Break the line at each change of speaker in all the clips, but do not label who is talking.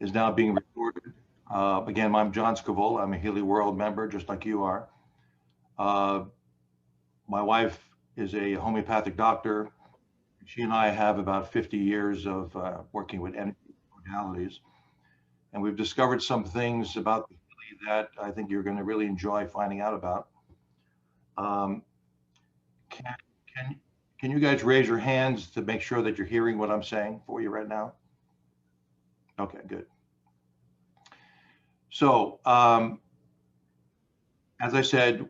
is now being recorded. Again, I'm John Scevola. I'm a Healy World member, just like you are. My wife is a homeopathic doctor. She and I have about 50 years of working with energy modalities. And we've discovered some things about the Healy that I think you're going to really enjoy finding out about. Um, can, can, can you guys raise your hands to make sure that you're hearing what I'm saying for you right now? Okay, good. So, as I said,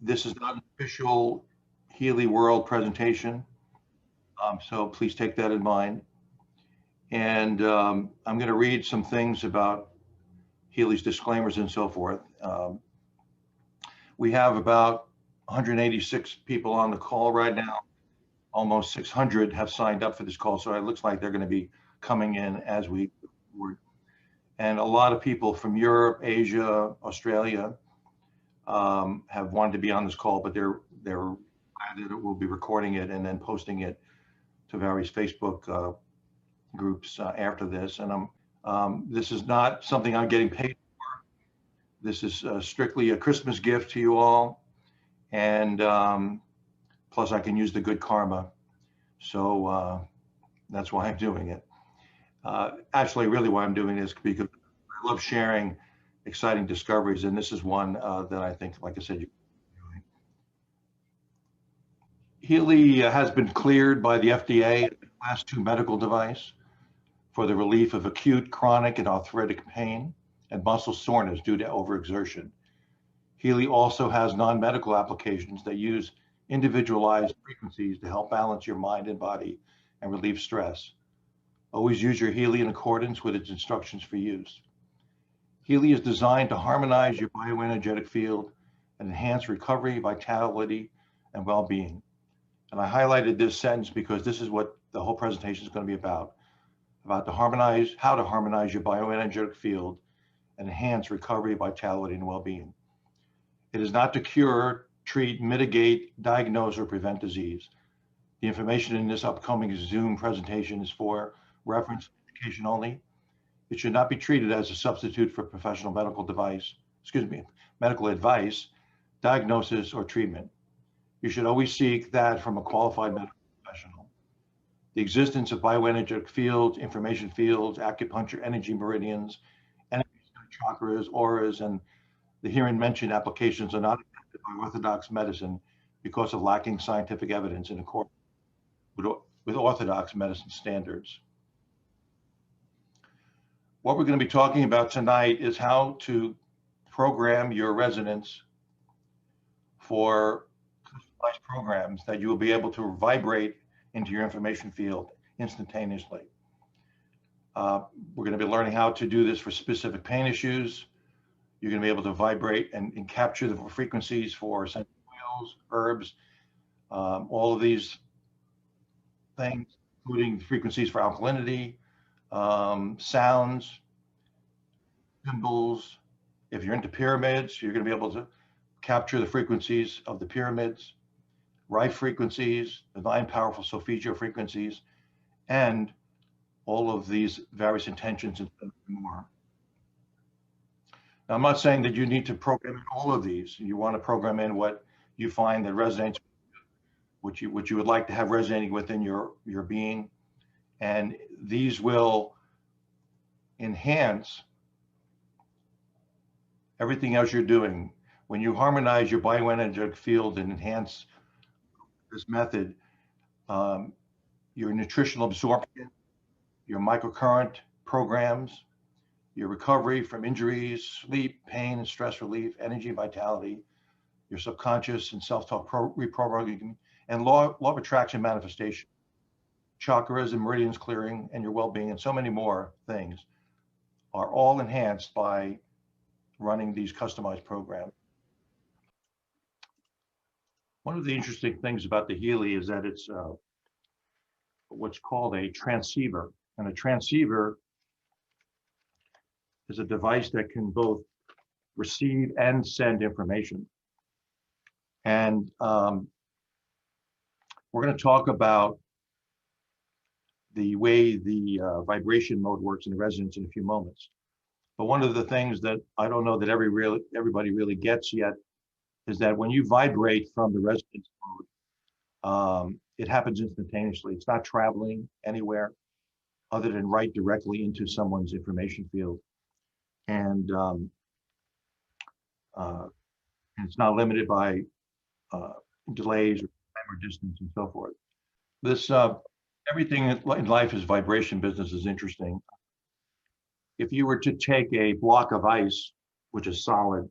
this is not an official Healy World presentation, so please take that in mind. And I'm going to read some things about Healy's disclaimers and so forth. We have about 186 people on the call right now. Almost 600 have signed up for this call, so it looks like they're going to be coming in as we go forward. And a lot of people from Europe, Asia, Australia have wanted to be on this call, but they're glad that we'll be recording it and then posting it to various Facebook groups after this. And this is not something I'm getting paid for. This is strictly a Christmas gift to you all, and plus I can use the good karma. So that's why I'm doing it. Actually, really why I'm doing this, because I love sharing exciting discoveries, and this is one that I think, like I said, Healy has been cleared by the FDA as a Class 2 medical device for the relief of acute, chronic, and arthritic pain and muscle soreness due to overexertion. Healy also has non-medical applications that use individualized frequencies to help balance your mind and body and relieve stress. Always use your Healy in accordance with its instructions for use. Healy is designed to harmonize your bioenergetic field and enhance recovery, vitality, and well-being. And I highlighted this sentence because this is what the whole presentation is going to be about how to harmonize your bioenergetic field and enhance recovery, vitality, and well-being. It is not to cure, treat, mitigate, diagnose, or prevent disease. The information in this upcoming Zoom presentation is for reference education only. It should not be treated as a substitute for professional medical advice, diagnosis, or treatment. You should always seek that from a qualified medical professional. The existence of bioenergetic fields, information fields, acupuncture, energy meridians, energy chakras, auras, and the herein mentioned applications are not accepted by orthodox medicine because of lacking scientific evidence in accordance with orthodox medicine standards. What we're going to be talking about tonight is how to program your resonance for customized programs that you will be able to vibrate into your information field instantaneously. We're going to be learning how to do this for specific pain issues. You're going to be able to vibrate and capture the frequencies for essential oils, herbs, all of these things, including frequencies for alkalinity, sounds, symbols. If you're into pyramids, you're going to be able to capture the frequencies of the pyramids, right frequencies, divine powerful solfeggio frequencies, and all of these various intentions and more. Now, I'm not saying that you need to program in all of these. You want to program in what you find that resonates, what you would like to have resonating within your being, and these will enhance everything else you're doing. When you harmonize your bioenergetic field and enhance this method, your nutritional absorption, your microcurrent programs, your recovery from injuries, sleep, pain, and stress relief, energy, vitality, your subconscious and self-talk reprogramming, and law of attraction manifestation, chakras and meridians clearing, and your well-being, and so many more things are all enhanced by running these customized programs. One of the interesting things about the Healy is that it's what's called a transceiver. And a transceiver is a device that can both receive and send information. And we're going to talk about the way the vibration mode works in the resonance in a few moments. But one of the things that I don't know that everybody really gets yet is that when you vibrate from the resonance mode, it happens instantaneously. It's not traveling anywhere other than right directly into someone's information field. And it's not limited by delays or time or distance and so forth. This everything in life is vibration. Business is interesting. If you were to take a block of ice, which is solid,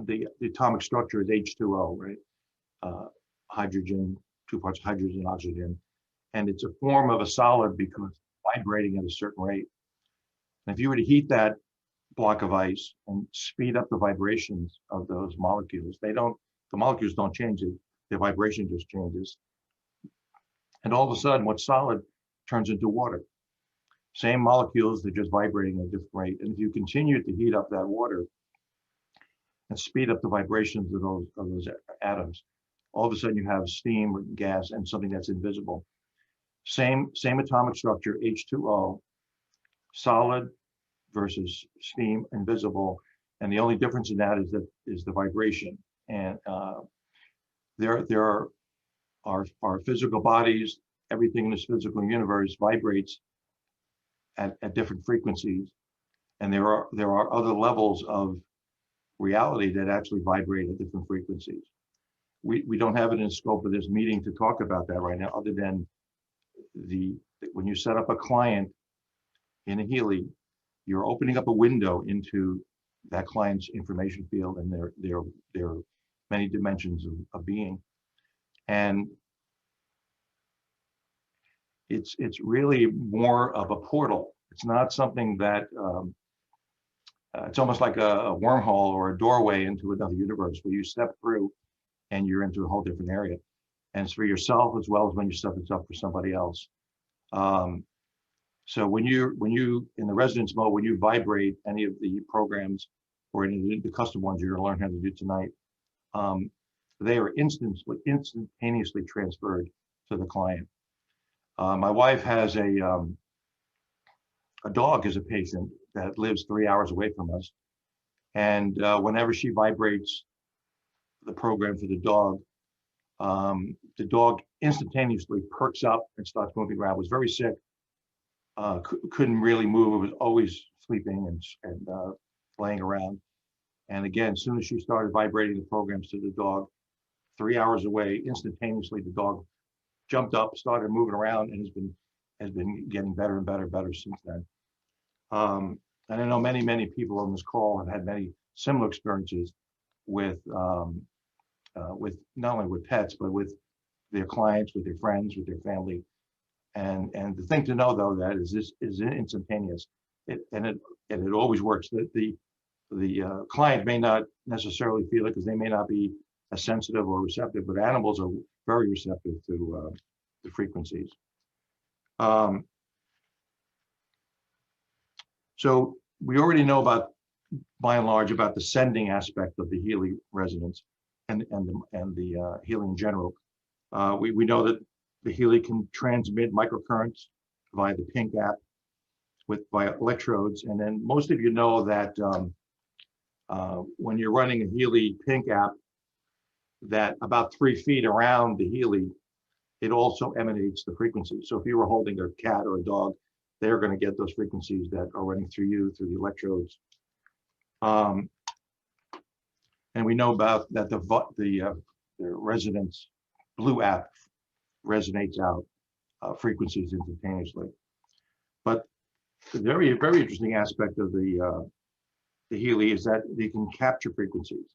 the atomic structure is H2O, right? Hydrogen, 2 parts hydrogen, oxygen, and it's a form of a solid because it's vibrating at a certain rate. And if you were to heat that block of ice and speed up the vibrations of those molecules, the molecules don't change, the vibration just changes. And all of a sudden, what's solid turns into water. Same molecules, they're just vibrating at a different rate. And if you continue to heat up that water and speed up the vibrations of those atoms, all of a sudden you have steam or gas and something that's invisible. Same atomic structure, H2O, solid versus steam, invisible. And the only difference in that is the vibration. And there are our physical bodies, everything in this physical universe vibrates at different frequencies. And there are other levels of reality that actually vibrate at different frequencies. We don't have it in the scope of this meeting to talk about that right now, other than when you set up a client in a Healy, you're opening up a window into that client's information field and their many dimensions of being. And it's really more of a portal. It's not something that it's almost like a wormhole or a doorway into another universe where you step through and you're into a whole different area. And it's for yourself as well as when you set this up for somebody else. So when you in the resonance mode, when you vibrate any of the programs or any of the custom ones you're going to learn how to do tonight, they are instantaneously transferred to the client. My wife has a dog as a patient that lives 3 hours away from us. And whenever she vibrates the program for the dog instantaneously perks up and starts moving around. Was very sick, couldn't really move. It was always sleeping and laying around. And again, as soon as she started vibrating the programs to the dog, 3 hours away, instantaneously the dog jumped up, started moving around, and has been getting better and better since then. And I know many people on this call have had many similar experiences with not only with pets, but with their clients, with their friends, with their family. And the thing to know though, that this is instantaneous. It always works. The client may not necessarily feel it because they may not be as sensitive or receptive, but animals are very receptive to the frequencies. So we already know by and large, about the sending aspect of the Healy resonance and the Healy in general. We know that the Healy can transmit microcurrents via the pink app via electrodes. And then most of you know that when you're running a Healy pink app, that about 3 feet around the Healy, it also emanates the frequency. So if you were holding a cat or a dog, they're going to get those frequencies that are running through you through the electrodes. And we know about that the resonance blue app resonates out frequencies instantaneously. But the very interesting aspect of the Healy is that they can capture frequencies,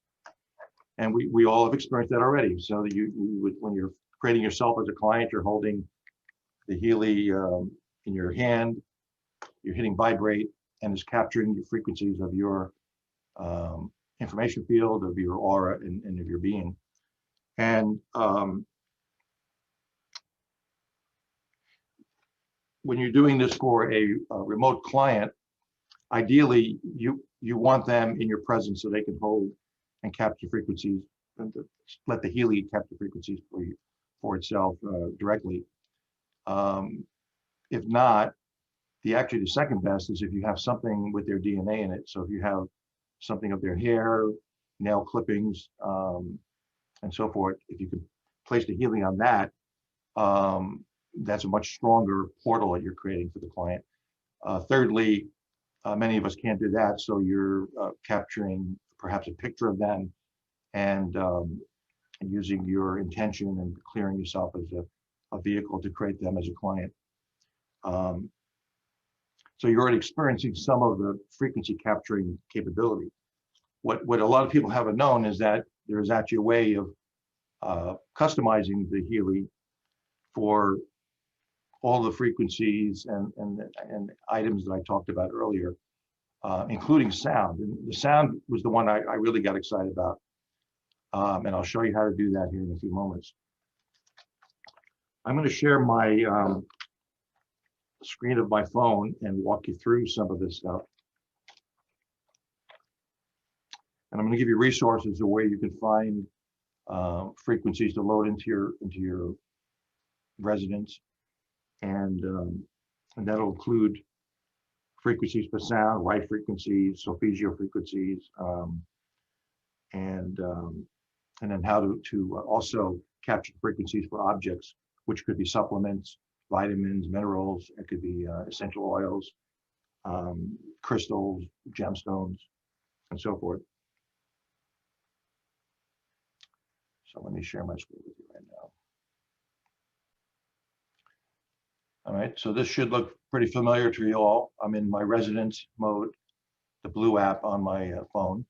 and we all have experienced that already. So that you would, when you're creating yourself as a client, you're holding the Healy in your hand, you're hitting vibrate, and it's capturing the frequencies of your information field, of your aura, and of your being. And when you're doing this for a remote client, ideally you want them in your presence so they can hold and capture frequencies, and let the Healy capture frequencies for itself directly. If not, actually the second best is if you have something with their DNA in it. So if you have something of their hair, nail clippings, and so forth, if you could place the Healy on that, that's a much stronger portal that you're creating for the client. Thirdly, many of us can't do that, so you're capturing perhaps a picture of them and using your intention and clearing yourself as a vehicle to create them as a client. So you're already experiencing some of the frequency capturing capability. What a lot of people haven't known is that there's actually a way of customizing the Healy for all the frequencies and items that I talked about earlier, including sound. And the sound was the one I really got excited about. And I'll show you how to do that here in a few moments. I'm going to share my screen of my phone and walk you through some of this stuff. And I'm going to give you resources of where you can find frequencies to load into your residence, and that'll include frequencies for sound, right frequencies, solfeggio frequencies, and then how to also capture frequencies for objects, which could be supplements, vitamins, minerals. It could be essential oils, crystals, gemstones, and so forth. So let me share my screen with you right now. All right, so this should look pretty familiar to you all. I'm in my residence mode, the blue app on my phone.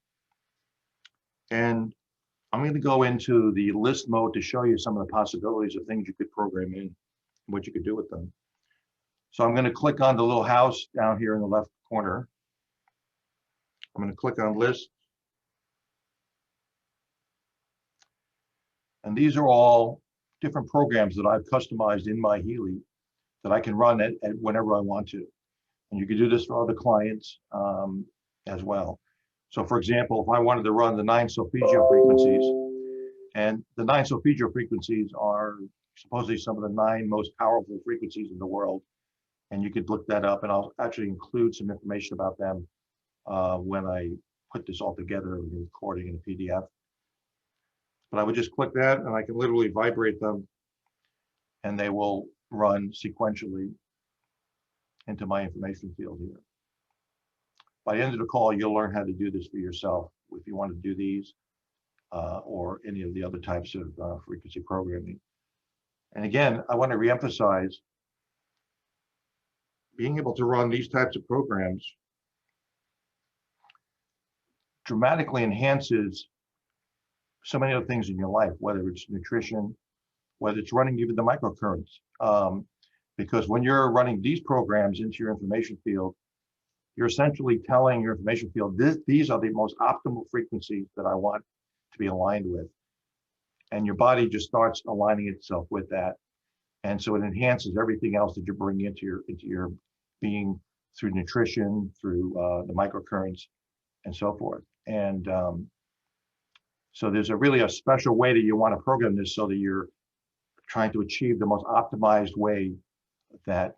And I'm going to go into the list mode to show you some of the possibilities of things you could program in, what you could do with them. So I'm going to click on the little house down here in the left corner. I'm going to click on list. And these are all different programs that I've customized in my Healy that I can run at whenever I want to. And you can do this for other clients as well. So for example, if I wanted to run the 9 solfeggio frequencies, and the 9 solfeggio frequencies are supposedly some of the 9 most powerful frequencies in the world. And you could look that up, and I'll actually include some information about them when I put this all together in a recording in a PDF. But I would just click that, and I can literally vibrate them, and they will run sequentially into my information field here. By the end of the call, you'll learn how to do this for yourself if you want to do these or any of the other types of frequency programming. And again, I want to reemphasize being able to run these types of programs dramatically enhances so many other things in your life, whether it's nutrition, whether it's running even the microcurrents. Because when you're running these programs into your information field, you're essentially telling your information field, these are the most optimal frequencies that I want to be aligned with. And your body just starts aligning itself with that. And so it enhances everything else that you're bringing into your being through nutrition, through the microcurrents, and so forth. And so there's really a special way that you want to program this so that you're trying to achieve the most optimized way that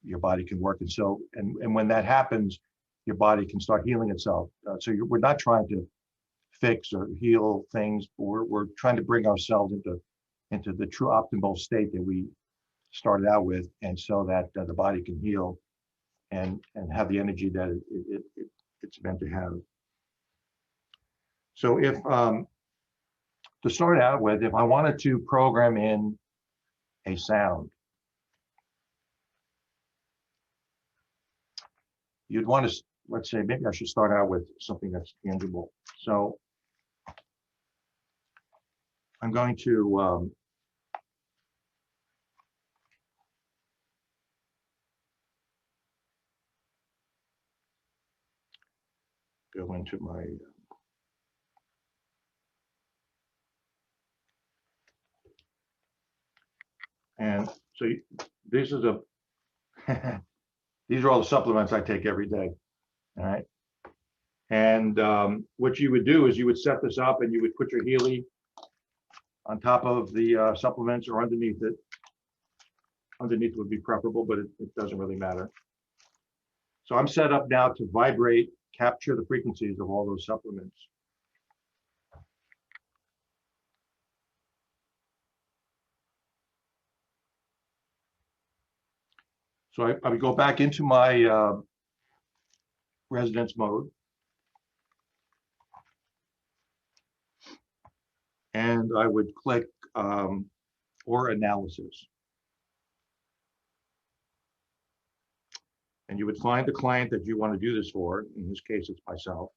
your body can work. And so, and when that happens, your body can start healing itself. We're not trying to fix or heal things. We're trying to bring ourselves into the true optimal state that we started out with, and so that the body can heal and have the energy that it's meant to have. So if to start out with, if I wanted to program in a sound, you'd want to, let's say, maybe I should start out with something that's tangible. So I'm going to go into my and so this is a these are all the supplements I take every day. All right. And what you would do is you would set this up and you would put your Healy on top of the supplements or underneath it. Underneath would be preferable, but it doesn't really matter. So I'm set up now to vibrate, capture the frequencies of all those supplements. So I would go back into my residence mode. And I would click or analysis. And you would find the client that you want to do this for. In this case, it's myself.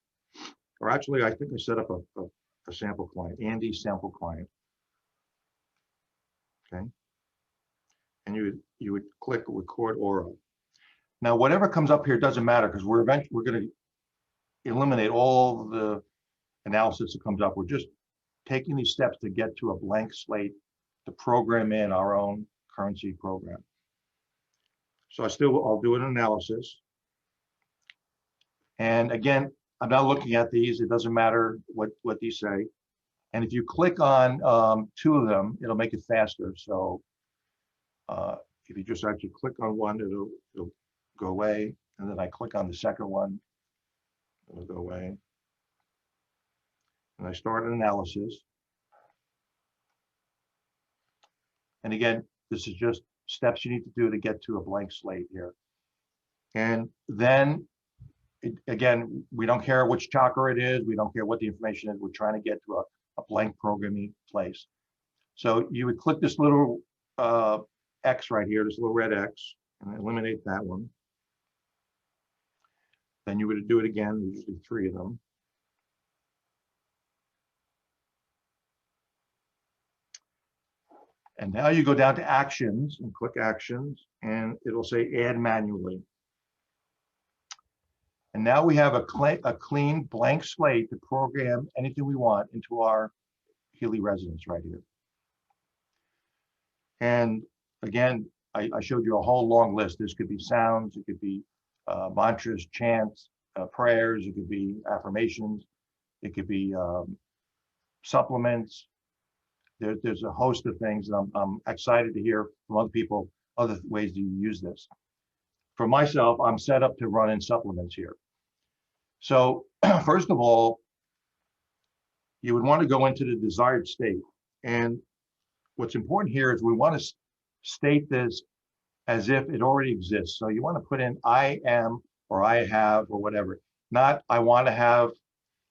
Or actually, I think I set up a sample client, Andy's sample client. Okay. And you would click record aura. Now, whatever comes up here doesn't matter because we're going to eliminate all the analysis that comes up. We're just taking these steps to get to a blank slate to program in our own currency program. So I'll do an analysis. And again, I'm not looking at these. It doesn't matter what these say. And if you click on two of them, it'll make it faster. So if you just actually click on one, it'll go away. And then I click on the second one, it'll go away. And I start an analysis. And again, this is just steps you need to do to get to a blank slate here. And then, again, we don't care which chakra it is. We don't care what the information is. We're trying to get to a blank programming place. So you would click this little X right here, this little red X, and eliminate that one. Then you would do it again, there's usually 3 of them. And now you go down to actions and click actions, and it'll say add manually. And now we have a clean blank slate to program anything we want into our Healy residence right here. And again, I showed you a whole long list. This could be sounds, it could be mantras, chants, prayers, it could be affirmations, it could be supplements. There's a host of things, and I'm excited to hear from other people, other ways to use this. For myself, I'm set up to run in supplements here. So first of all, you would want to go into the desired state. And what's important here is we want to state this as if it already exists. So you want to put in I am, or I have, or whatever. Not I want to have,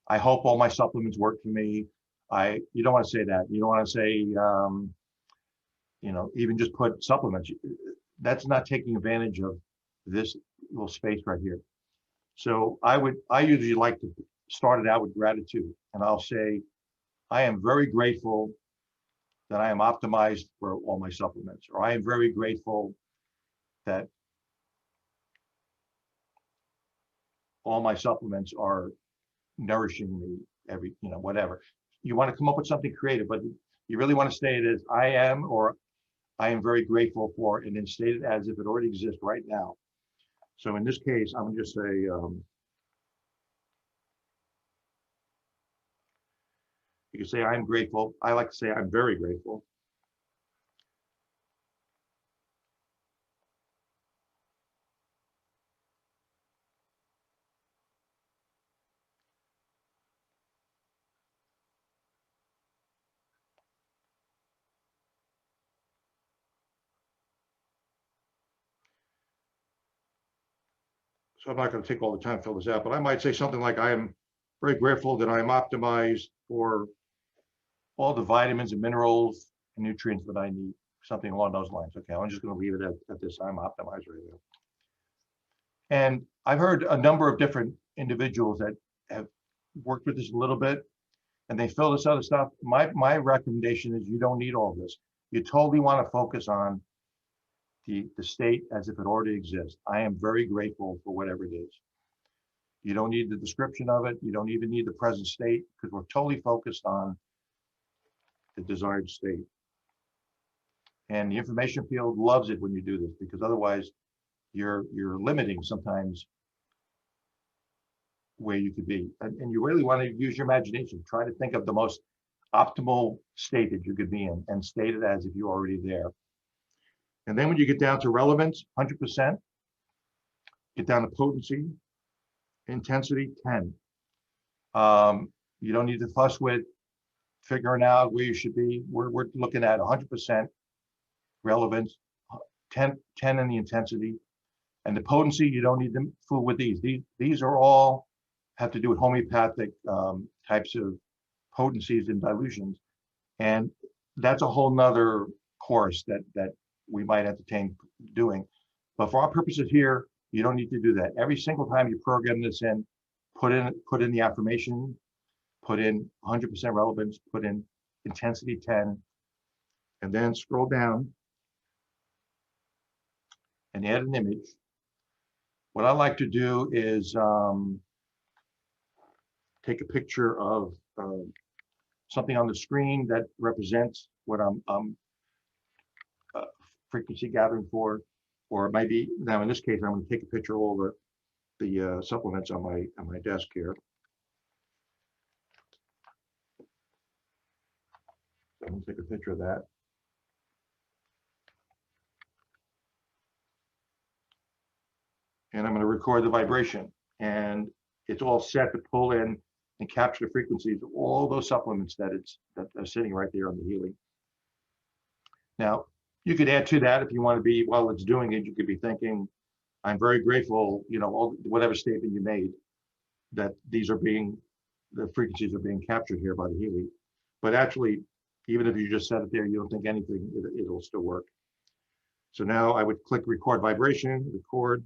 I hope all my supplements work for me. You don't want to say that. You don't want to say, even just put supplements. That's not taking advantage of this little space right here. So I usually like to start it out with gratitude, and I'll say, I am very grateful that I am optimized for all my supplements, or I am very grateful that all my supplements are nourishing me whatever. You want to come up with something creative, but you really want to state it as I am, or I am very grateful for, and then state it as if it already exists right now. So in this case, I'm going to just say, you can say I'm grateful. I like to say I'm very grateful. So I'm not going to take all the time to fill this out, but I might say something like, I am very grateful that I am optimized for all the vitamins and minerals and nutrients that I need, something along those lines. Okay, I'm just going to leave it at this. I'm optimized right now. And I've heard a number of different individuals that have worked with this a little bit, and they fill this other stuff. My recommendation is you don't need all this. You totally want to focus on the state as if it already exists. I am very grateful for whatever it is. You don't need the description of it. You don't even need the present state, because we're totally focused on the desired state. And the information field loves it when you do this, because otherwise you're limiting sometimes where you could be. And you really want to use your imagination. Try to think of the most optimal state that you could be in and state it as if you're already there. And then when you get down to relevance, 100%, get down to potency, intensity, 10. You don't need to fuss with figuring out where you should be. We're looking at 100% relevance, 10 in the intensity. And the potency, you don't need to fool with these. These are all have to do with homeopathic types of potencies and dilutions. And that's a whole nother course that we might entertain doing. But for our purposes here, you don't need to do that. Every single time you program this in, put in the affirmation, put in 100% relevance, put in intensity 10, and then scroll down and add an image. What I like to do is take a picture of something on the screen that represents what I'm frequency gathering for, or it might be, now in this case, I'm going to take a picture of all the supplements on my desk here. So I'm going to take a picture of that. And I'm going to record the vibration, and it's all set to pull in and capture the frequencies of all those supplements that are sitting right there on the Healy. Now, you could add to that if you want to be, while it's doing it, you could be thinking, I'm very grateful, whatever statement you made, that the frequencies are being captured here by the Healy. But actually, even if you just set it there, you don't think anything, it'll still work. So now I would click record vibration, record.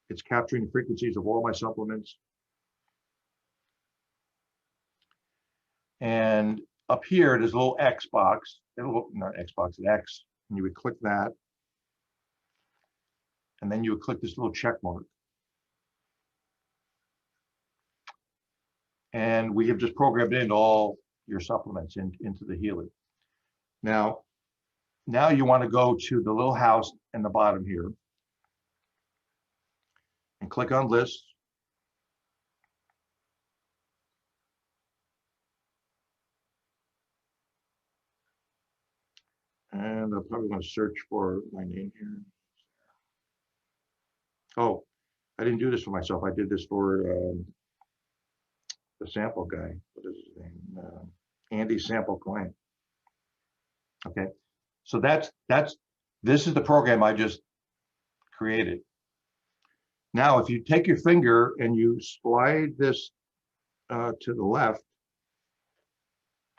It's capturing the frequencies of all my supplements. And up here, there's a little X box, not X box, an X, and you would click that. And then you would click this little check mark. And we have just programmed in all your supplements into the Healy. Now you want to go to the little house in the bottom here and click on list. And I'm probably going to search for my name here. Oh, I didn't do this for myself. I did this for the sample guy. What is his name? Andy Sample Client. Okay, so this is the program I just created. Now, if you take your finger and you slide this to the left,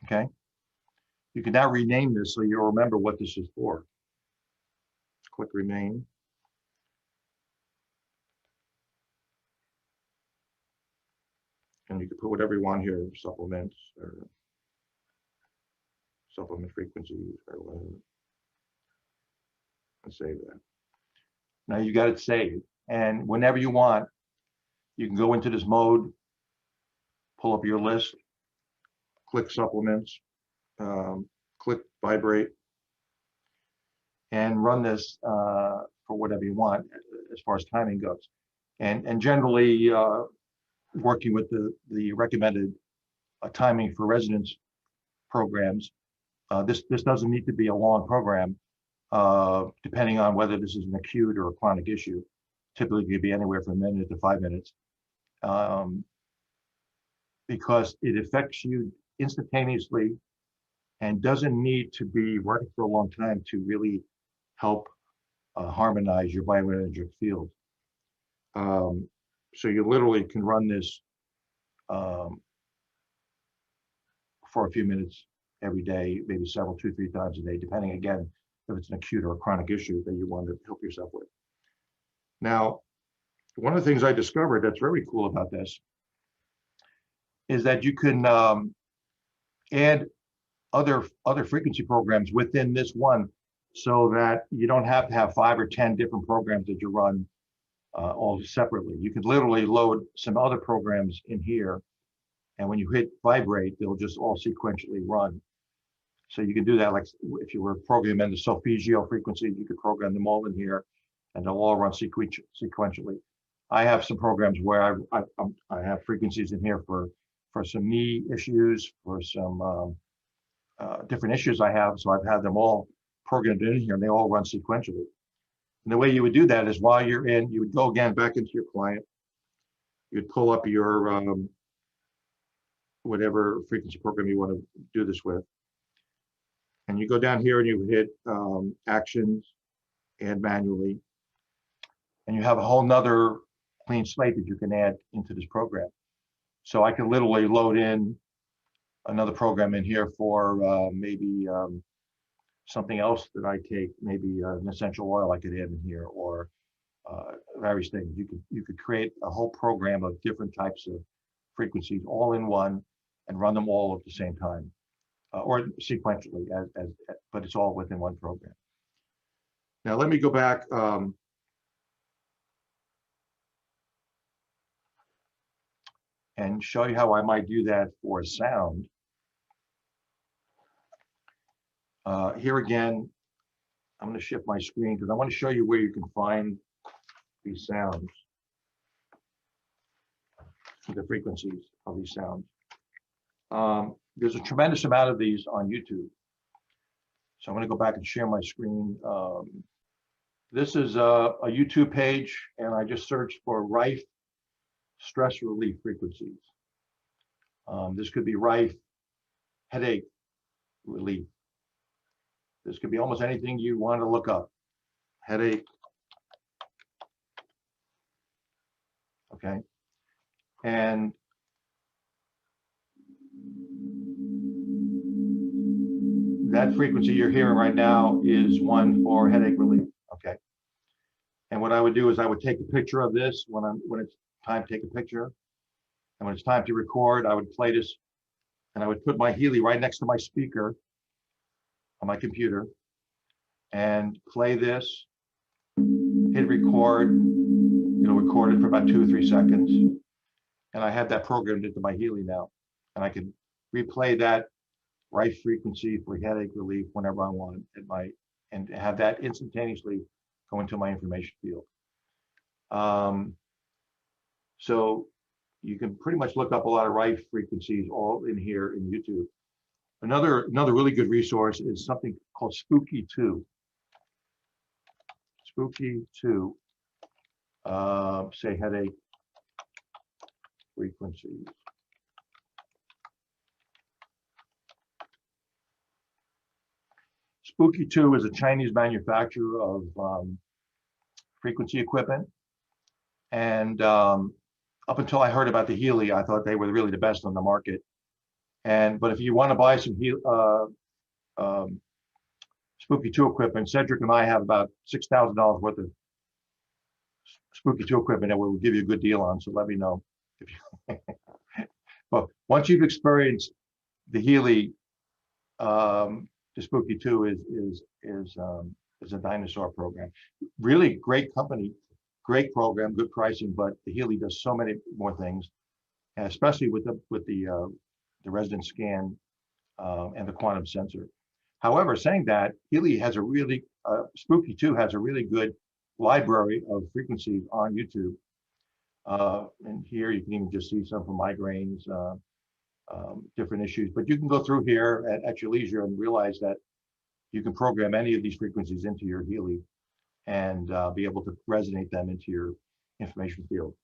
okay, you can now rename this so you'll remember what this is for. Click rename. And you can put whatever you want here, supplements or supplement frequencies or whatever. And save that. Now you got it saved. And whenever you want, you can go into this mode, pull up your list, click supplements, click vibrate, and run this for whatever you want as far as timing goes. And generally, working with the recommended timing for residence programs, this doesn't need to be a long program, depending on whether this is an acute or a chronic issue. Typically, it could be anywhere from a minute to 5 minutes, because it affects you instantaneously and doesn't need to be working for a long time to really help harmonize your bioenergetic field. So you literally can run this for a few minutes every day, maybe 2-3 times a day, depending, again, if it's an acute or a chronic issue that you want to help yourself with. Now, one of the things I discovered that's very cool about this is that you can add other frequency programs within this one, so that you don't have to have 5 or 10 different programs that you run all separately. You could literally load some other programs in here, and when you hit vibrate, they'll just all sequentially run. So you can do that, like if you were programming the solfeggio frequency, you could program them all in here, and they'll all run sequentially. I have some programs where I have frequencies in here for some knee issues, for some different issues I have. So I've had them all programmed in here, and they all run sequentially. And the way you would do that is while you're in, you would go again back into your client. You'd pull up your whatever frequency program you want to do this with. And you go down here and you hit actions, add manually. And you have a whole nother clean slate that you can add into this program. So I can literally load in another program in here for maybe something else that I take, maybe an essential oil I could add in here, or various things. You could create a whole program of different types of frequencies all in one and run them all at the same time, or sequentially, but it's all within one program. Now let me go back. And show you how I might do that for sound. Here again, I'm going to shift my screen because I want to show you where you can find these sounds, the frequencies of these sounds. There's a tremendous amount of these on YouTube. So I'm going to go back and share my screen. This is a YouTube page, and I just searched for Rife stress relief frequencies. This could be Rife headache relief. This could be almost anything you want to look up. Headache. Okay. And that frequency you're hearing right now is one for headache relief. Okay. And what I would do is I would take a picture of this when it's time to take a picture. And when it's time to record, I would play this, and I would put my Healy right next to my speaker on my computer and play this, hit record. It'll record it for about 2 or 3 seconds. And I have that programmed into my Healy now. And I can replay that right frequency for headache relief whenever I want and have that instantaneously go into my information field. So you can pretty much look up a lot of Rife frequencies all in here in YouTube. Another really good resource is something called Spooky 2. Spooky 2, say headache frequencies. Spooky 2 is a Chinese manufacturer of frequency equipment. And up until I heard about the Healy, I thought they were really the best on the market. But if you want to buy some Spooky 2 equipment, Cedric and I have about $6,000 worth of Spooky 2 equipment that we'll give you a good deal on. So let me know if you. But once you've experienced the Healy, the Spooky 2 is a dinosaur program. Really great company. Great program, good pricing, but the Healy does so many more things, and especially with the resonance scan and the quantum sensor. However, saying that, Healy has a really Spooky 2 has a really good library of frequencies on YouTube. And here you can even just see some for migraines, different issues. But you can go through here at your leisure and realize that you can program any of these frequencies into your Healy and be able to resonate them into your information field.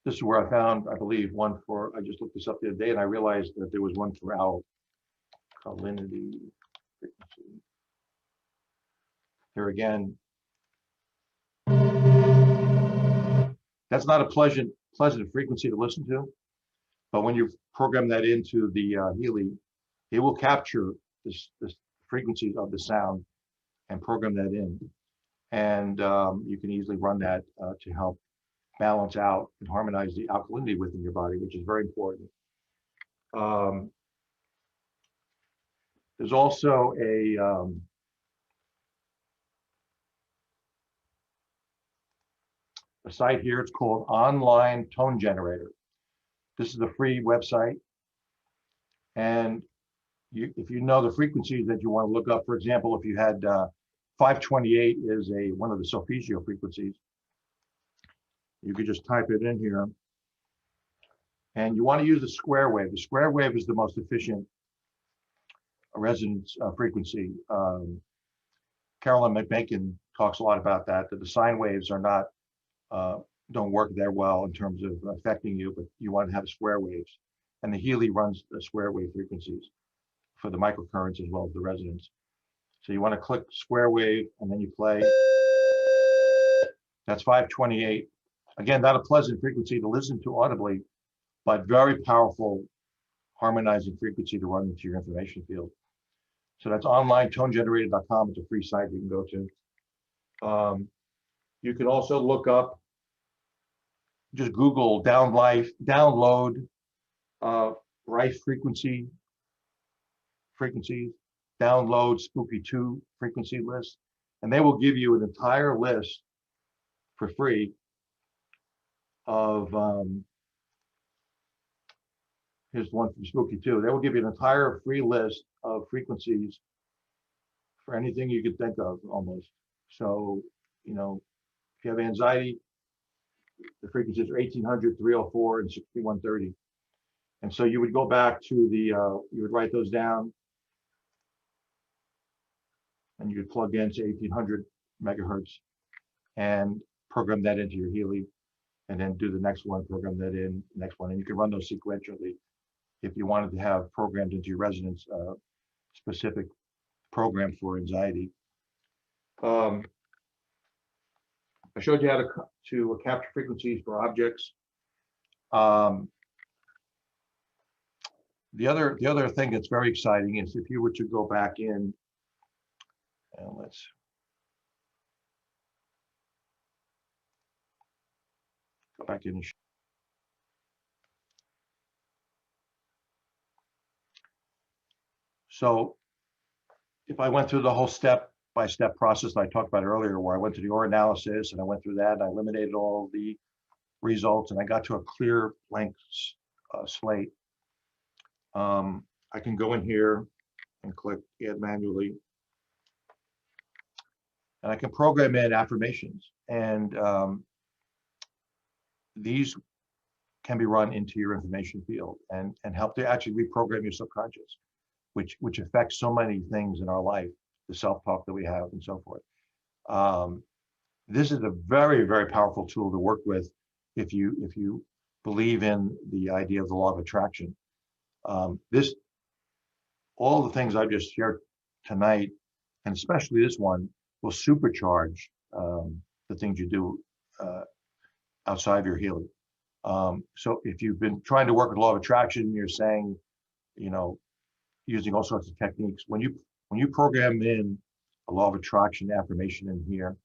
This is where I found, I believe, one for, I just looked this up the other day and I realized that there was one for alkalinity frequency. Here again, that's not a pleasant frequency to listen to, but when you program that into the Healy, it will capture this frequencies of the sound and program that in. And you can easily run that to help balance out and harmonize the alkalinity within your body, which is very important. There's also a site here. It's called Online Tone Generator. This is a free website. And if you know the frequencies that you want to look up, for example, if you had 528 is one of the solfeggio frequencies. You could just type it in here. And you want to use the square wave. The square wave is the most efficient resonance frequency. Carolyn McBacon talks a lot about that, that the sine waves are not, don't work that well in terms of affecting you, but you want to have square waves. And the Healy runs the square wave frequencies for the microcurrents as well as the resonance. So you want to click square wave and then you play. That's 528. Again, not a pleasant frequency to listen to audibly, but very powerful harmonizing frequency to run into your information field. So that's onlinetonegenerator.com. It's a free site you can go to. You can also look up, just Google download Rife frequencies, download Spooky 2 frequency list, and they will give you an entire list for free of, here's one from Spooky 2. They will give you an entire free list of frequencies for anything you could think of almost. So, you know, if you have anxiety, the frequencies are 1800, 304, and 6130. And so you would go back to the, you would write those down and you would plug into 1800 megahertz and program that into your Healy, and then do the next one, program that in, next one. And you can run those sequentially if you wanted to have programmed into your resonance specific program for anxiety. I showed you how to capture frequencies for objects. The other thing that's very exciting is if you were to go back in, and let's go back in. So if I went through the whole step-by-step process that I talked about earlier, where I went to the OR analysis and I went through that and I eliminated all the results and I got to a clear blank slate, I can go in here and click add manually, and I can program in affirmations, and these can be run into your information field and help to actually reprogram your subconscious, which affects so many things in our life, the self-talk that we have and so forth. This is a very, very powerful tool to work with if you believe in the idea of the law of attraction. All the things I've just shared tonight, and especially this one, will supercharge the things you do outside of your Healy. So if you've been trying to work with law of attraction, you're saying, you know, using all sorts of techniques, when you program in a law of attraction affirmation in here,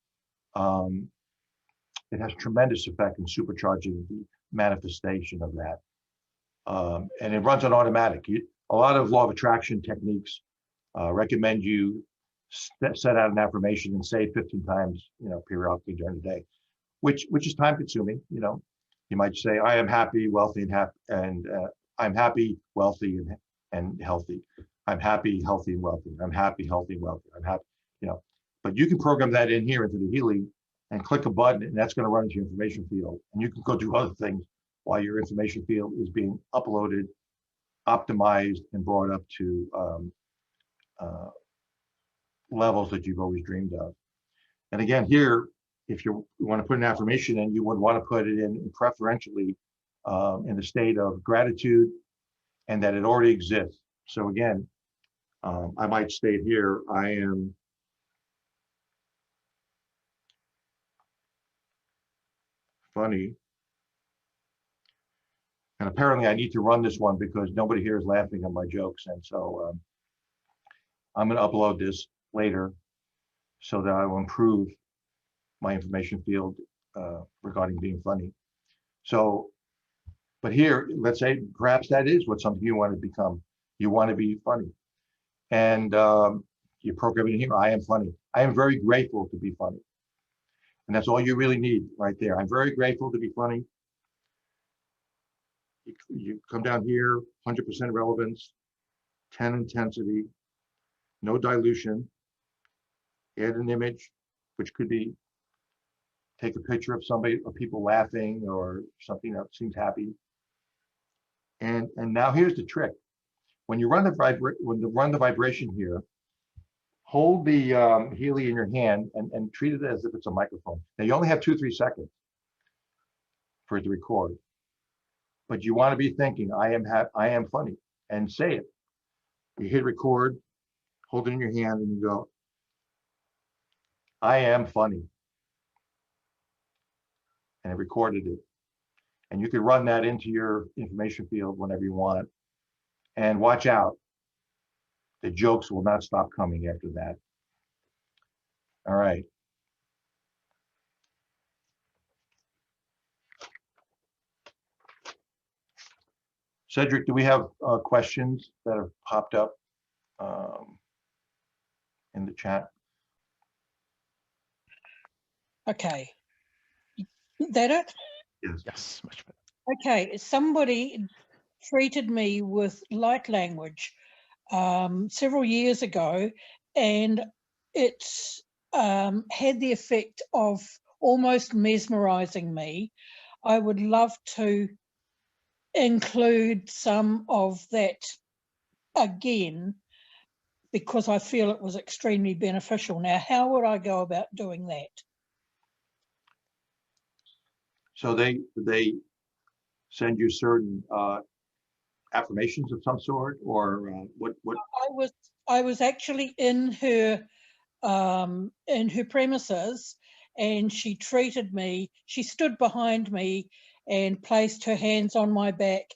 it has tremendous effect in supercharging the manifestation of that. And it runs on automatic. A lot of law of attraction techniques recommend you set out an affirmation and say it 15 times, you know, periodically during the day, which is time consuming. You know, you might say, I am happy, wealthy, and happy, and I'm happy, wealthy, and healthy. I'm happy, healthy, and wealthy. I'm happy, healthy, and wealthy. I'm happy, you know. But you can program that in here into the Healy and click a button, and that's going to run into your information field. And you can go do other things while your information field is being uploaded, optimized, and brought up to levels that you've always dreamed of. And again, here, if you want to put an affirmation in, you would want to put it in preferentially in the state of gratitude and that it already exists. So again, I might state here, I am funny. And apparently I need to run this one because nobody here is laughing at my jokes. And so I'm going to upload this later so that I will improve my information field regarding being funny. So, but here, let's say perhaps that is what something you want to become. You want to be funny. And you program it in here, I am funny. I am very grateful to be funny. And that's all you really need right there. I'm very grateful to be funny. You come down here, 100% relevance, 10 intensity, no dilution, add an image, which could be take a picture of somebody or people laughing or something that seems happy. And now here's the trick. When you run the vibration here, hold the Healy in your hand and treat it as if it's a microphone. Now you only have 2-3 seconds for it to record, but you want to be thinking, I am funny, and say it. You hit record, hold it in your hand, and you go, I am funny, and it recorded it. And you can run that into your information field whenever you want. And watch out, the jokes will not stop coming after that. All right. Cedric, do we have questions that have popped up in the chat?
Okay. That it?
Yes.
Yes, much better.
Okay. Somebody treated me with light language several years ago, and it's had the effect of almost mesmerizing me. I would love to include some of that again, because I feel it was extremely beneficial. Now, how would I go about doing that?
So they send you certain affirmations of some sort, or what?
I was actually in her premises, and she treated me. She stood behind me and placed her hands on my back,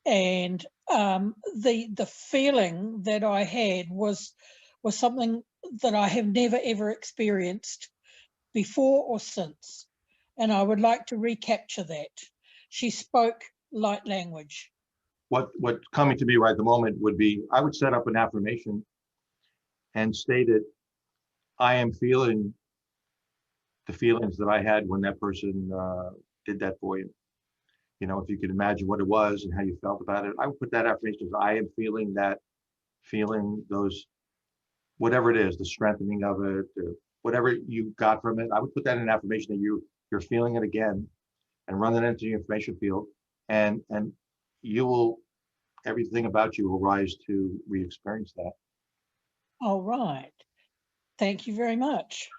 and the feeling that I had was something that I have never ever experienced before or since, and I would like to recapture that. She spoke light language.
What's coming to me right at the moment would be, I would set up an affirmation and state it, I am feeling the feelings that I had when that person did that for you. You know, if you could imagine what it was and how you felt about it, I would put that affirmation as, I am feeling that feeling, those, whatever it is, the strengthening of it, whatever you got from it. I would put that in an affirmation that you're feeling it again, and run that into your information field, and you will, everything about you will rise to re-experience that.
All right. Thank you very much.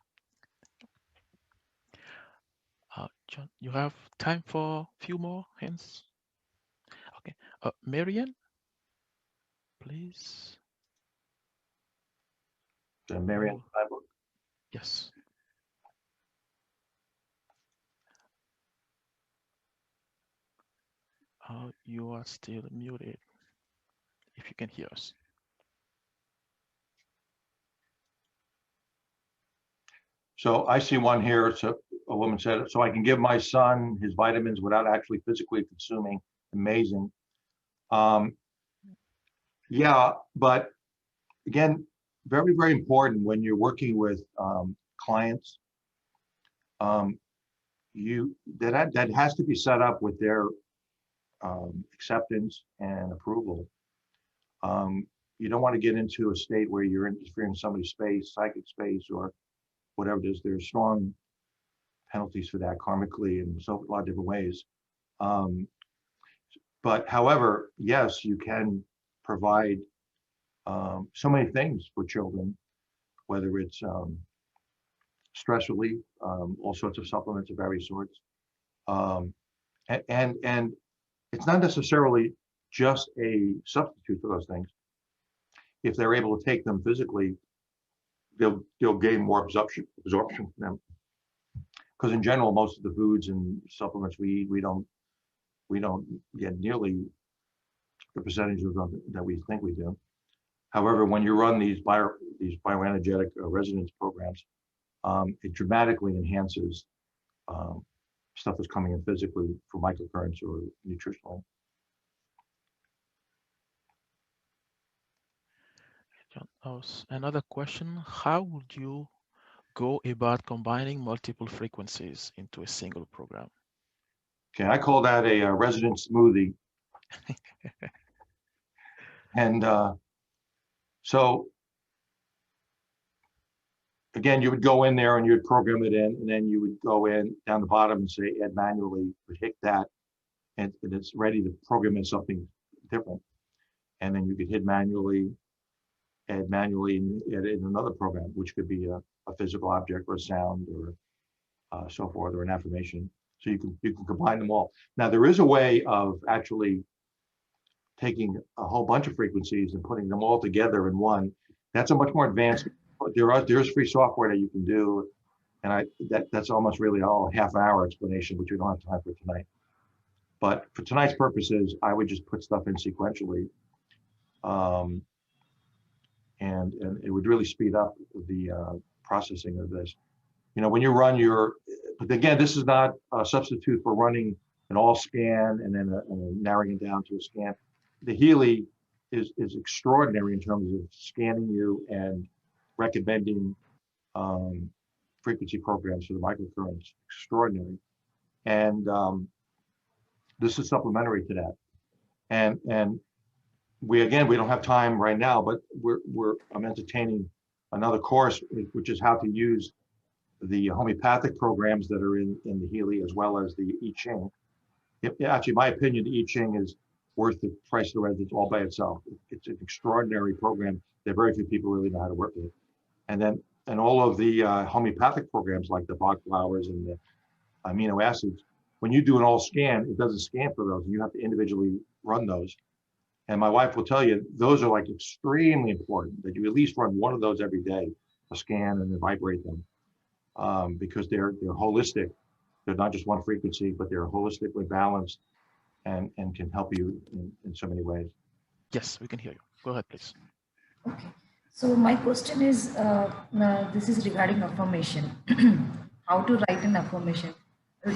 John, you have time for a few more hands? Okay. Marianne, please.
Marianne,
Yes. You are still muted, if you can hear us.
So I see one here. So a woman said, so I can give my son his vitamins without actually physically consuming. Amazing. Yeah, but again, very, very important when you're working with clients. That has to be set up with their acceptance and approval. You don't want to get into a state where you're interfering in somebody's space, psychic space, or whatever it is. There's strong penalties for that karmically in so a lot of different ways. But however, yes, you can provide so many things for children, whether it's stress relief, all sorts of supplements of various sorts. And it's not necessarily just a substitute for those things. If they're able to take them physically, they'll gain more absorption from them. Because in general, most of the foods and supplements we eat, we don't get nearly the percentage of them that we think we do. However, when you run these bioenergetic resonance programs, it dramatically enhances stuff that's coming in physically for microcurrents or nutritional.
John, another question: how would you go about combining multiple frequencies into a single program?
Okay, I call that a resonance smoothie. And so again, you would go in there and you would program it in, and then you would go in down the bottom and say add manually, would hit that, and it's ready to program in something different. and then you could add manually in another program, which could be a physical object or a sound or so forth, or an affirmation. So you can combine them all. Now there is a way of actually taking a whole bunch of frequencies and putting them all together in one. That's a much more advanced. There's free software that you can do, and that's almost really all a half-hour explanation, which we don't have time for tonight. But for tonight's purposes, I would just put stuff in sequentially, and it would really speed up the processing of this. You know, when you run but again, this is not a substitute for running an all scan and then narrowing it down to a scan. The Healy is extraordinary in terms of scanning you and recommending frequency programs for the microcurrents. Extraordinary. And this is supplementary to that. And we don't have time right now, but I'm entertaining another course, which is how to use the homeopathic programs that are in the Healy, as well as the I Ching. Actually, my opinion, the I Ching is worth the price of the residence all by itself. It's an extraordinary program that very few people really know how to work with. And all of the homeopathic programs like the Bach flowers and the amino acids, when you do an all scan, it doesn't scan for those, and you have to individually run those. And my wife will tell you, those are like extremely important, that you at least run one of those every day, a scan, and then vibrate them, because they're holistic. They're not just one frequency, but they're holistically balanced and can help you in so many ways.
Yes, we can hear you. Go ahead, please.
Okay. So my question is, this is regarding affirmation. How to write an affirmation?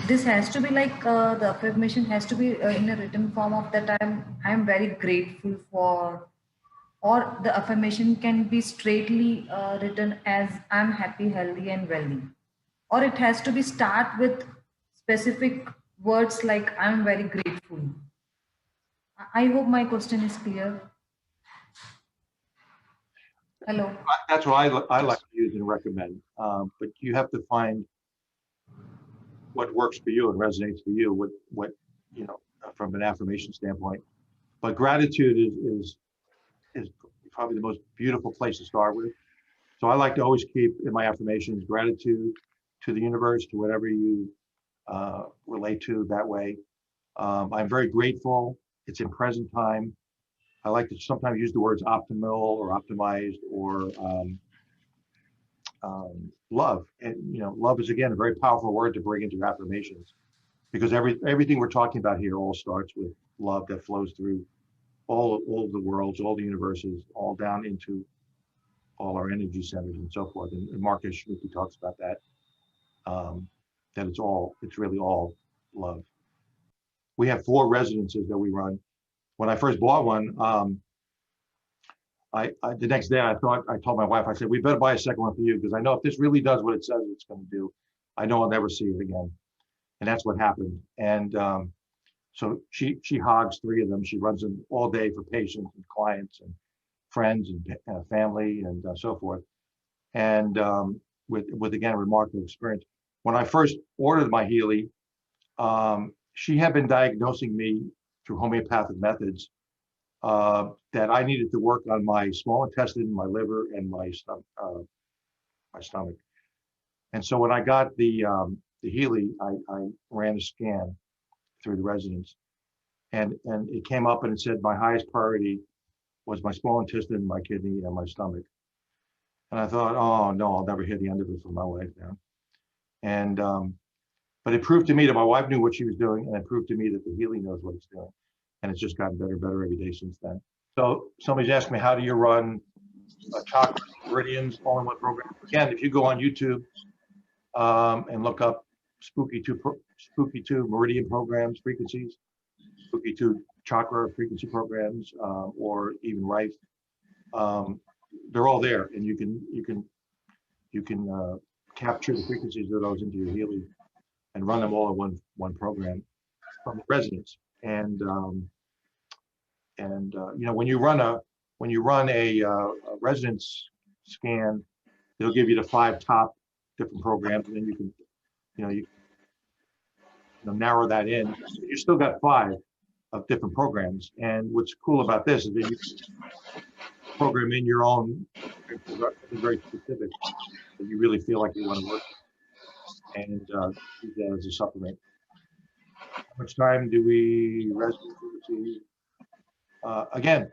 This has to be like the affirmation has to be in a written form of that I'm very grateful for, or the affirmation can be straightly written as I'm happy, healthy, and wealthy, or it has to be start with specific words like I'm very grateful. I hope my question is clear. Hello.
That's what I like to use and recommend. But you have to find what works for you and resonates for you, what you know, from an affirmation standpoint. But gratitude is probably the most beautiful place to start with. So I like to always keep in my affirmations gratitude to the universe, to whatever you relate to that way. I'm very grateful. It's in present time. I like to sometimes use the words optimal or optimized or love. And you know, love is again a very powerful word to bring into your affirmations, because everything we're talking about here all starts with love that flows through all the worlds, all the universes, all down into all our energy centers and so forth. And Marcus Schmidt talks about that. That it's really all love. We have 4 residences that we run. When I first bought one, the next day I told my wife, I said, we better buy a second one for you, because I know if this really does what it says it's going to do, I know I'll never see it again. And that's what happened. And so she hogs 3 of them. She runs them all day for patients and clients and friends and family and so forth. And with again, a remarkable experience. When I first ordered my Healy, she had been diagnosing me through homeopathic methods that I needed to work on my small intestine, my liver, and my stomach. And so when I got the Healy, I ran a scan through the residence, and it came up and it said my highest priority was my small intestine, my kidney, and my stomach. And I thought, oh no, I'll never hear the end of this in my life now. And but it proved to me that my wife knew what she was doing, and it proved to me that the Healy knows what it's doing. And it's just gotten better and better every day since then. So somebody's asked me, how do you run chakras, meridians, all in one program? Again, if you go on YouTube and look up Spooky 2 meridian programs, frequencies, Spooky 2 chakra frequency programs, or even Rife, they're all there, and you can capture the frequencies of those into your Healy and run them all in one program from the resonance. And you know, when you run a resonance scan, it'll give you the 5 top different programs, and then you can narrow that in. You still got 5 of different programs. And what's cool about this is that you can program in your own something very specific that you really feel like you want to work with, and use that as a supplement. How much time do we residency? Again,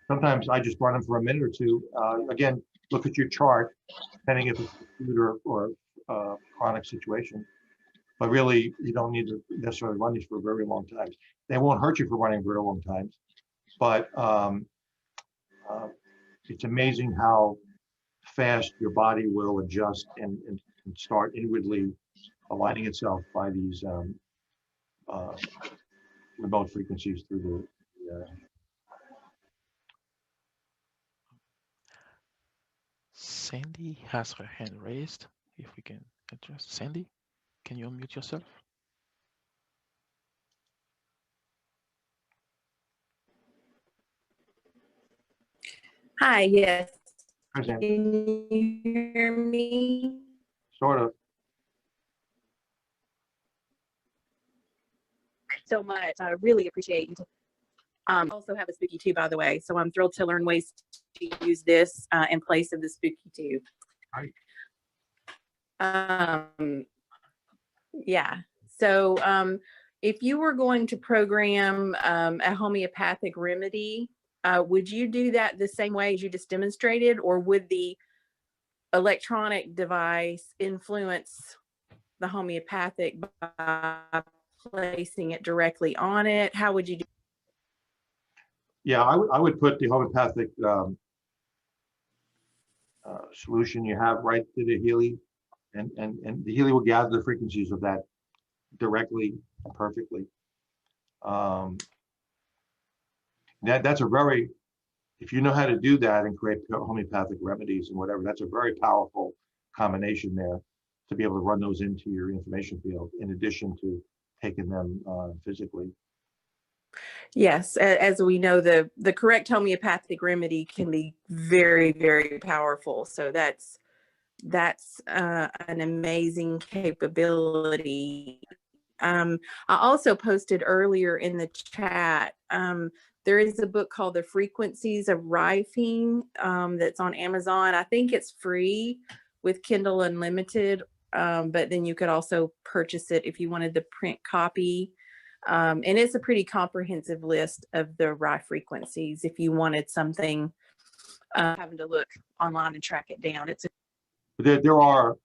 sometimes I just run them for a minute or two. Again, look at your chart, depending if it's acute or chronic situation. But really, you don't need to necessarily run these for very long times. They won't hurt you for running very long times, but it's amazing how fast your body will adjust and start inwardly aligning itself by these remote frequencies through the
Sandy has her hand raised. If we can address Sandy, can you unmute yourself?
Hi, yes.
present,
Can you hear me?
sort of.
So much. I really appreciate you. I also have a spooky tube, by the way, so I'm thrilled to learn ways to use this in place of the spooky tube.
Right.
Yeah. So if you were going to program a homeopathic remedy, would you do that the same way as you just demonstrated, or would the electronic device influence the homeopathic by placing it directly on it? How would you do?
Yeah, I would put the homeopathic solution you have right to the Healy, and the Healy will gather the frequencies of that directly and perfectly. That's a very, if you know how to do that and create homeopathic remedies and whatever, that's a very powerful combination there to be able to run those into your information field in addition to taking them physically.
Yes, as we know, the correct homeopathic remedy can be very, very powerful. So that's an amazing capability. I also posted earlier in the chat, there is a book called The Frequencies of Rifing that's on Amazon. I think it's free with Kindle Unlimited, but then you could also purchase it if you wanted the print copy. And it's a pretty comprehensive list of the Rife frequencies if you wanted something, having to look online and track it down.
There are,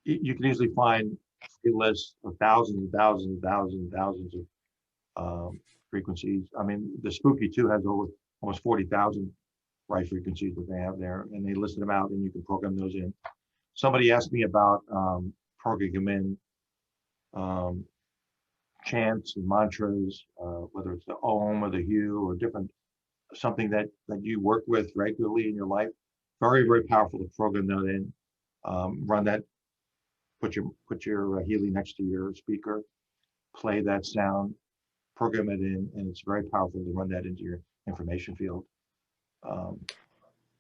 you can easily find a list of thousands and thousands and thousands and thousands of frequencies. I mean, the Spooky 2 has over almost 40,000 Rife frequencies that they have there, and they listed them out, and you can program those in. Somebody asked me about programming them in chants and mantras, whether it's the Om or the Hu or different, something that you work with regularly in your life. Very, very powerful to program that in. Run that, put your Healy next to your speaker, play that sound, program it in, and it's very powerful to run that into your information field.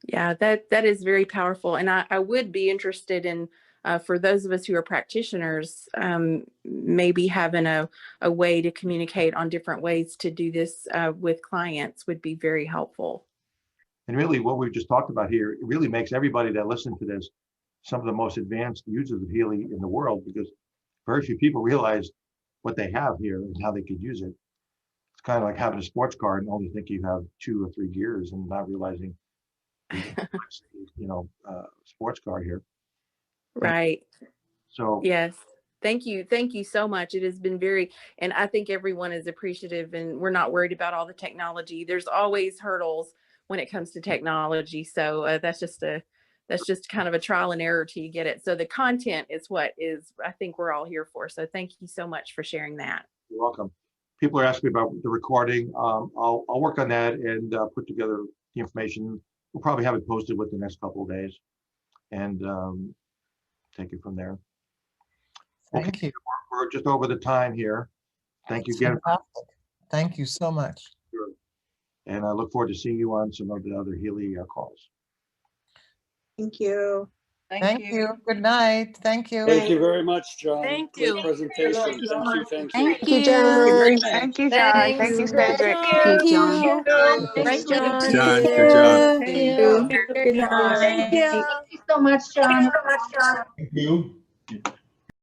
Yeah, that is very powerful. And I would be interested in, for those of us who are practitioners, maybe having a way to communicate on different ways to do this with clients would be very helpful.
And really what we've just talked about here, it really makes everybody that listen to this some of the most advanced users of Healy in the world, because very few people realize what they have here and how they could use it. It's kind of like having a sports car and only think you have 2 or 3 gears and not realizing, sports car here.
Right.
So
yes. Thank you. Thank you so much. It has been very, and I think everyone is appreciative, and we're not worried about all the technology. There's always hurdles when it comes to technology. So that's just kind of a trial and error till you get it. So the content is what is, I think we're all here for. So thank you so much for sharing that.
You're welcome. People are asking me about the recording. I'll work on that and put together the information. We'll probably have it posted within the next couple of days and take it from there.
Thank you.
We're just over the time here. Thank you again.
Fantastic. Thank you so much.
Sure. And I look forward to seeing you on some of the other Healy calls.
Thank you.
Thank you. Good night. Thank you.
Thank you very much, John.
Thank
Great
you.
presentation. Thank you. Thank you.
Thank
Thank you,
you.
John.
Very
Thank
much.
you, John. Thank you, Cedric.
Thank you.
Thanks,
John.
John, good job.
Thank you. Good night.
Thank you.
Thank you so much, John.
Thank you.